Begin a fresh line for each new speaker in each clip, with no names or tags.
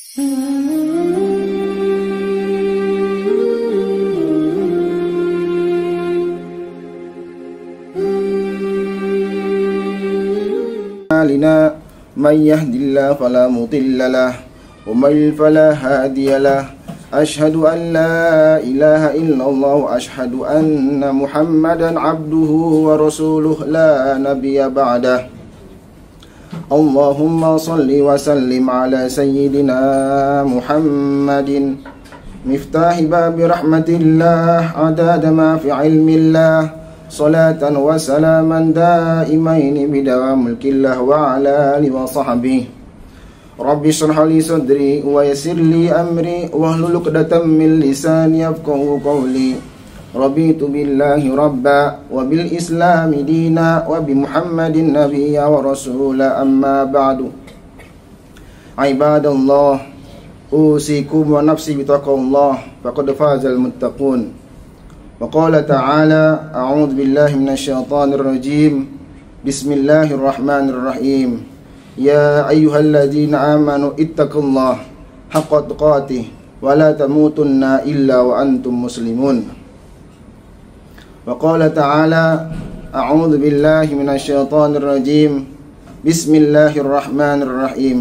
لنا من يهد الله فلا مضل له ومن يضلل فلا هادي له أشهد أن لا إله إلا الله وأشهد أن محمدا عبده ورسوله لا نبي بعده اللهم صل وسلم على سيدنا محمد مفتاح باب رحمة الله عداد ما في علم الله صلاة وسلاما دائمين بدوام ملك الله وعلى آله وصحبه رب اشرح لي صدري ويسر لي أمري واحلل عقدة من لساني يفقهوا قولي رضيت بالله ربا وبالإسلام دينا وبمحمد نبيا ورسولا أما بعد عباد الله أوصيكم ونفسي بتقوى الله فقد فاز المتقون وقال تعالى أعوذ بالله من الشيطان الرجيم بسم الله الرحمن الرحيم يا أيها الذين آمنوا اتقوا الله حق تقاته ولا تموتن إلا وأنتم مسلمون وقال تعالى أعوذ بالله من الشيطان الرجيم بسم الله الرحمن الرحيم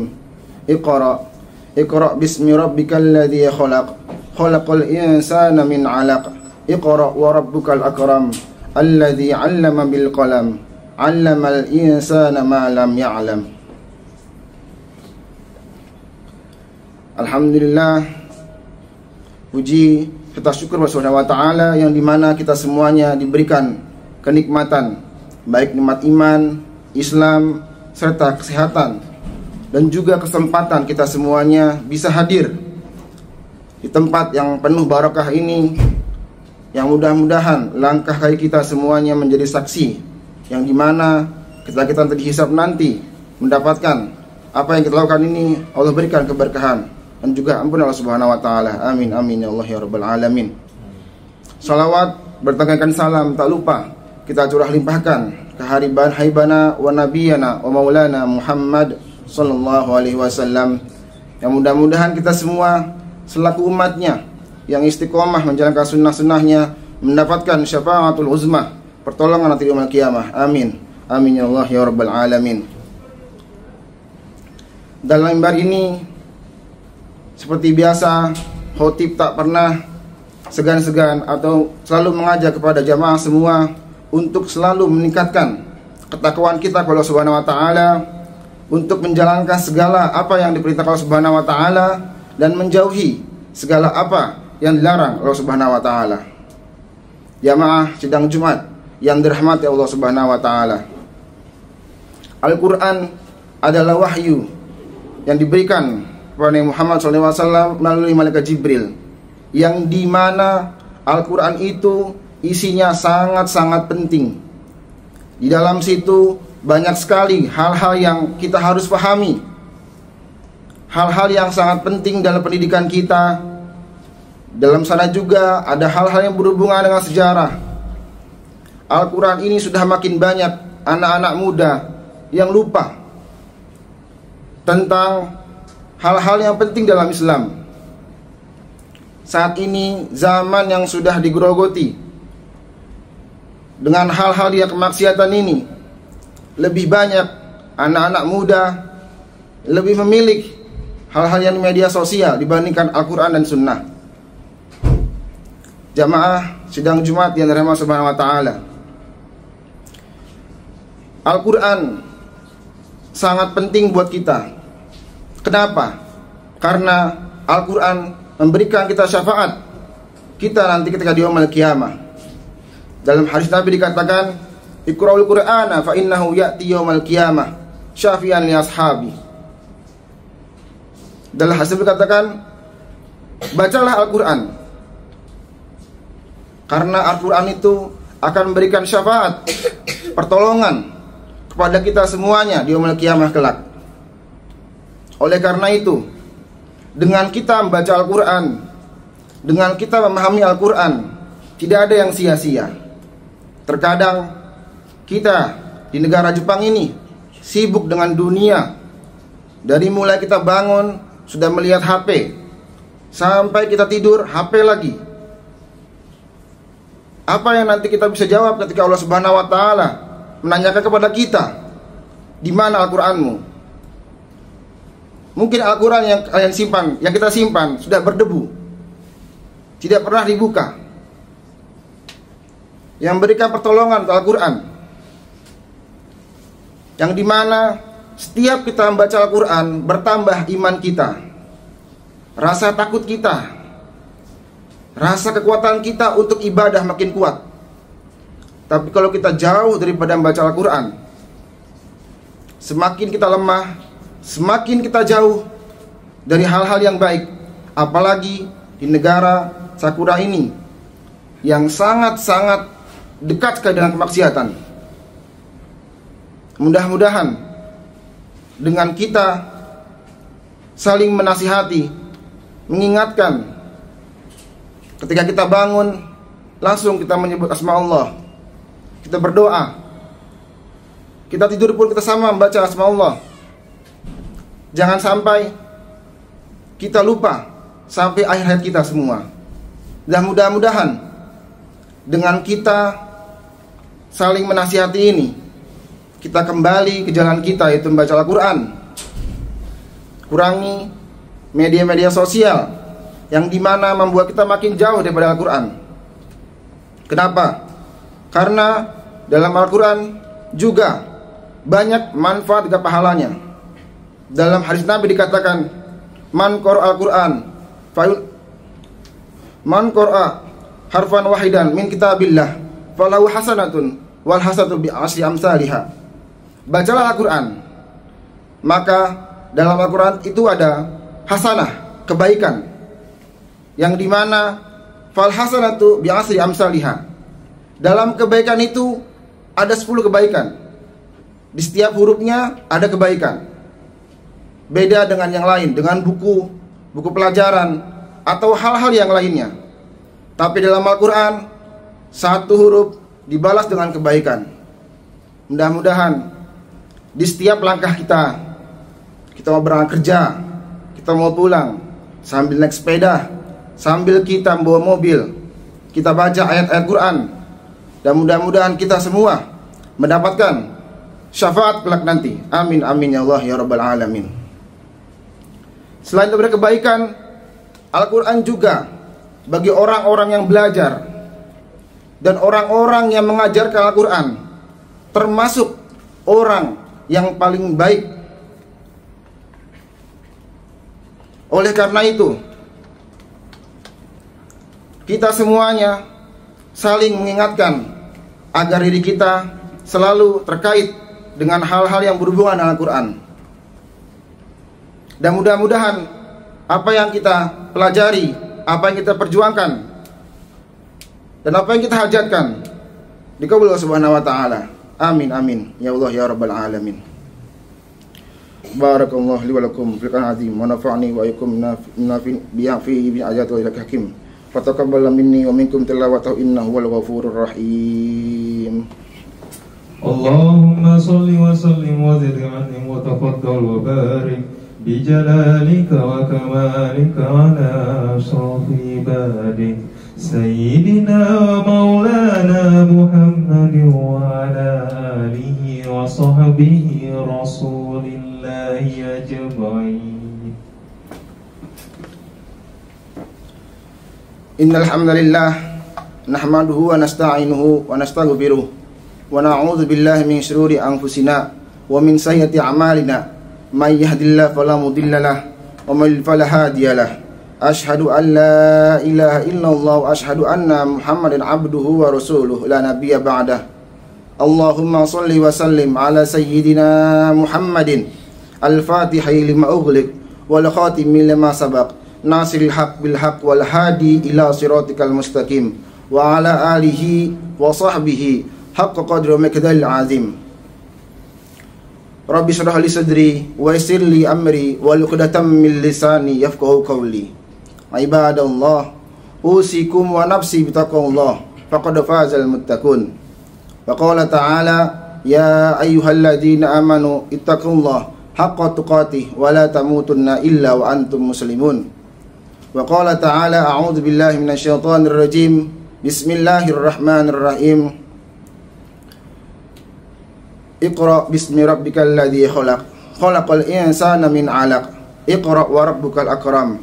اقرأ باسم ربك الذي خلق الإنسان من علق اقرأ وربك الأكرم الذي علم بالقلم علم الإنسان ما لم يعلم. Alhamdulillah, puji serta syukur kepada Subhanahu wa Ta'ala yang dimana kita semuanya diberikan kenikmatan, baik nikmat iman, Islam, serta kesehatan, dan juga kesempatan kita semuanya bisa hadir di tempat yang penuh barakah ini, yang mudah-mudahan langkah kaki kita semuanya menjadi saksi, yang dimana kita nanti dihisab nanti mendapatkan apa yang kita lakukan ini. Allah berikan keberkahan dan juga ampun Allah Subhanahu wa Ta'ala. Amin amin ya Allah ya Rabbal alamin. Salawat bertengahkan salam tak lupa kita curah limpahkan ke haibana wa nabiyana wa maulana Muhammad sallallahu alaihi wasallam, yang mudah-mudahan kita semua selaku umatnya yang istiqomah menjalankan sunnah-sunnahnya mendapatkan syafaatul uzmah, pertolongan nanti di yaumul qiyamah. Amin amin ya Allah ya Rabbal alamin. Dalam mimbar ini seperti biasa, khotib tak pernah segan-segan atau selalu mengajak kepada jamaah semua untuk selalu meningkatkan ketakwaan kita kepada Allah Subhanahu wa Ta'ala, untuk menjalankan segala apa yang diperintahkan Allah Subhanahu wa Ta'ala dan menjauhi segala apa yang dilarang Allah Subhanahu wa Ta'ala. Jamaah sidang Jumat yang dirahmati Allah Subhanahu wa Ta'ala, Al-Quran adalah wahyu yang diberikan kepada Muhammad SAW melalui malaikat Jibril, yang dimana Al-Quran itu isinya sangat-sangat penting. Di dalam situ banyak sekali hal-hal yang kita harus pahami, hal-hal yang sangat penting dalam pendidikan kita. Dalam sana juga ada hal-hal yang berhubungan dengan sejarah. Al-Quran ini sudah makin banyak anak-anak muda yang lupa tentang hal-hal yang penting dalam Islam. Saat ini zaman yang sudah digerogoti dengan hal-hal yang kemaksiatan ini, lebih banyak anak-anak muda lebih memilih hal-hal yang di media sosial dibandingkan Al-Quran dan Sunnah. Jamaah sidang Jumat yang dirahmati Subhanahu wa Ta'ala, Al-Quran sangat penting buat kita. Kenapa? Karena Al-Quran memberikan kita syafaat kita nanti ketika di yaumul qiyamah. Dalam hadis Nabi dikatakan, Iqra'ul Qur'ana fa innahu ya'ti yaumul qiyamah syafi'an li ashabi. Dalam hadis dikatakan, bacalah Al-Quran, karena Al-Quran itu akan memberikan syafaat, pertolongan kepada kita semuanya di yaumul qiyamah kelak. Oleh karena itu, dengan kita membaca Al-Quran, dengan kita memahami Al-Quran, tidak ada yang sia-sia. Terkadang kita di negara Jepang ini sibuk dengan dunia. Dari mulai kita bangun sudah melihat HP, sampai kita tidur HP lagi. Apa yang nanti kita bisa jawab ketika Allah Subhanahu wa taala menanyakan kepada kita, di mana Al-Qur'anmu? Mungkin Al-Qur'an yang kalian simpan, yang kita simpan sudah berdebu, tidak pernah dibuka. Yang berikan pertolongan Al-Qur'an, yang dimana setiap kita membaca Al-Qur'an bertambah iman kita, rasa takut kita, rasa kekuatan kita untuk ibadah makin kuat. Tapi kalau kita jauh daripada membaca Al-Quran, semakin kita lemah, semakin kita jauh dari hal-hal yang baik. Apalagi di negara Sakura ini, yang sangat-sangat dekat sekali dengan kemaksiatan. Mudah-mudahan dengan kita saling menasihati, mengingatkan, ketika kita bangun, langsung kita menyebut asma Allah, kita berdoa. Kita tidur pun kita sama membaca asma Allah. Jangan sampai kita lupa sampai akhir hayat kita semua. Dan mudah-mudahan dengan kita saling menasihati ini, kita kembali ke jalan kita, yaitu membaca Al-Quran. Kurangi media-media sosial yang dimana membuat kita makin jauh daripada Al-Quran. Kenapa? Karena dalam Al-Quran juga banyak manfaat dan pahalanya. Dalam hadis Nabi dikatakan, man qara'a Al-Quran man qara'a harfan wahidan min kitabillah falahu hasanatun wal hasanatu bi asri amsalihha. Bacalah Al-Quran, maka dalam Al-Quran itu ada hasanah, kebaikan, yang dimana fal hasanatu bi asri amsalihha. Dalam kebaikan itu ada 10 kebaikan. Di setiap hurufnya ada kebaikan. Beda dengan yang lain, dengan buku pelajaran atau hal-hal yang lainnya. Tapi dalam Al-Quran, satu huruf dibalas dengan kebaikan. Mudah-mudahan di setiap langkah kita mau berangkat kerja, kita mau pulang, sambil naik sepeda, sambil kita membawa mobil, kita baca ayat-ayat Quran. Dan mudah-mudahan kita semua mendapatkan syafaat kelak nanti. Amin amin ya Allah ya Rabbal Alamin. Selain daripada kebaikan, Al-Quran juga bagi orang-orang yang belajar dan orang-orang yang mengajarkan Al-Quran, termasuk orang yang paling baik. Oleh karena itu, kita semuanya saling mengingatkan agar diri kita selalu terkait dengan hal-hal yang berhubungan dengan Al-Quran. Dan mudah-mudahan apa yang kita pelajari, apa yang kita perjuangkan, dan apa yang kita hajatkan dikabul Allah Subhanahu wa taala. Amin amin ya Allah ya Rabbal Alamin. Barakallahu li wa lakum fil Qur'anil azim wa nafa'ani wa iyyakum bi'afi bi ayati wa ilal hakim. Fataqabbal minni wa minkum tilawatahu innahu wal ghafurur rahim.
Allahumma shalli wa sallim wa zid anhum wa tafaddal wa barik bi jalalika wa kamalika ala asrafi ibadik sayyidina wa maulana Muhammadin wa ala alihi wa sahbihi rasulillahi ajma'in.
Innal hamdalillah nahmaduhu wa nasta'inuhu wa nastaghfiruh wa na'udzu billahi min shururi anfusina wa min sayyiati a'malina may yahdihillahu fala mudilla lahu wa may yudlil fala hadiya lahu. Asyhadu an la ilaha illallah wa asyhadu anna Muhammadan abduhu wa rasuluh la nabiyya ba'dah. Allahumma shalli wa sallim ala sayyidina Muhammadin al-fatihi lima ughliq wal khatimi lima sabaq nasiril haq bil haq wal hadi ila siratikal mustaqim wa ala alihi wa sahbihi haqqa qadri wa miqdaril azim. Rabbi shrah li sadri wa yassir li amri wa luqdatam min lisani yafqahu qawli. Ibadallah, usikum wa nafsi bitaqwallah faqad fazal muttaqun. Wa qala ta'ala ya ayyuhalladzina amanu ittaqullaha haqqa tuqatih wa la tamutunna illa wa antum muslimun. Wa qala ta'ala a'udzu billahi minasyaitonir rajim. Bismillahirrahmanirrahim. Iqra bismi rabbikal ladzi khalaq. Khalaqal insana min 'alaq. Iqra wa rabbukal akram.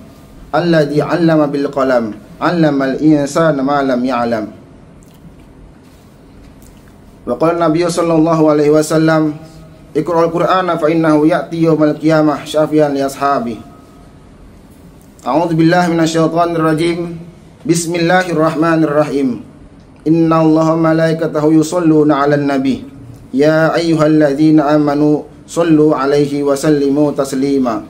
Alladzi 'allama bil qalam. 'allamal insana ma lam ya'lam. Wa qala Nabi sallallahu alaihi wasallam, Iqra'ul Qur'ana fa innahu ya'ti yaumal qiyamah syafi'an li ashabi. A'udzu billahi minasyaitonir rajim. Bismillahirrahmanirrahim. Innallaha wa malaikatahu yusholluna 'alan nabi. Ya ayyuhalladzina amanu shollu 'alaihi wa sallimu taslima.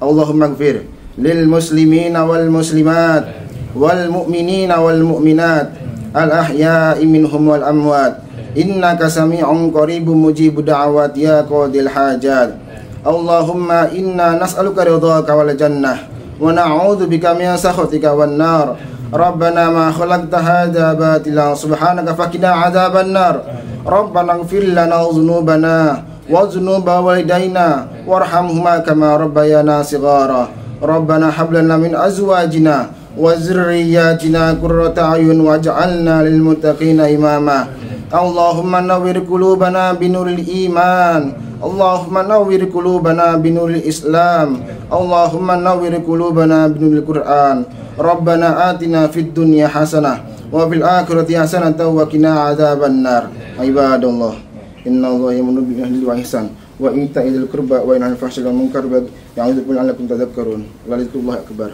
Allahumma ighfir lil muslimina wal muslimat wal mu'minina wal mu'minat al ahya'i minhum wal amwat. Innaka sami'un qaribun mujibud da'awat ya qadil hajat. Allahumma inna nas'aluka ridhaka wal jannah wa na'udzu bika min sakhatika wan nar. Rabbana ma khalaqta hadza batilan subhanaka faqina 'adzaban nar. Rabbana ighfir lana dhunubana wa dhunuba walidayna warhamhuma kama rabbayana shighara. Rabbana hab lana min azwajina wa dzurriyyatina qurrata a'yun waj'alna lil muttaqina imama. Allahumma nawwir qulubana binuril iman. Allahumma nawwir qulubana binuril Islam. Allahumma nawwir qulubana binuril Qur'an. Rabbana atina fid dunya hasanah wa fil akhirati hasanah wa qina adzaban nar. Ibadallah, innallaha ya'muru bil adli wal ihsan wa ita'i dzil qurba wa yanha 'anil fahsya'i wal munkar wa ya'idzukum la'allakum tadhakkarun. Wa lillahi akbar.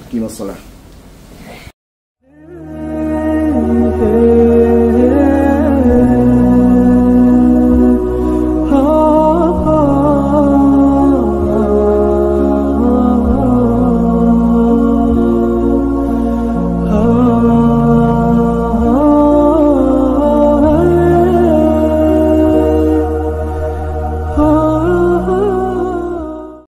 Aqimus shalah.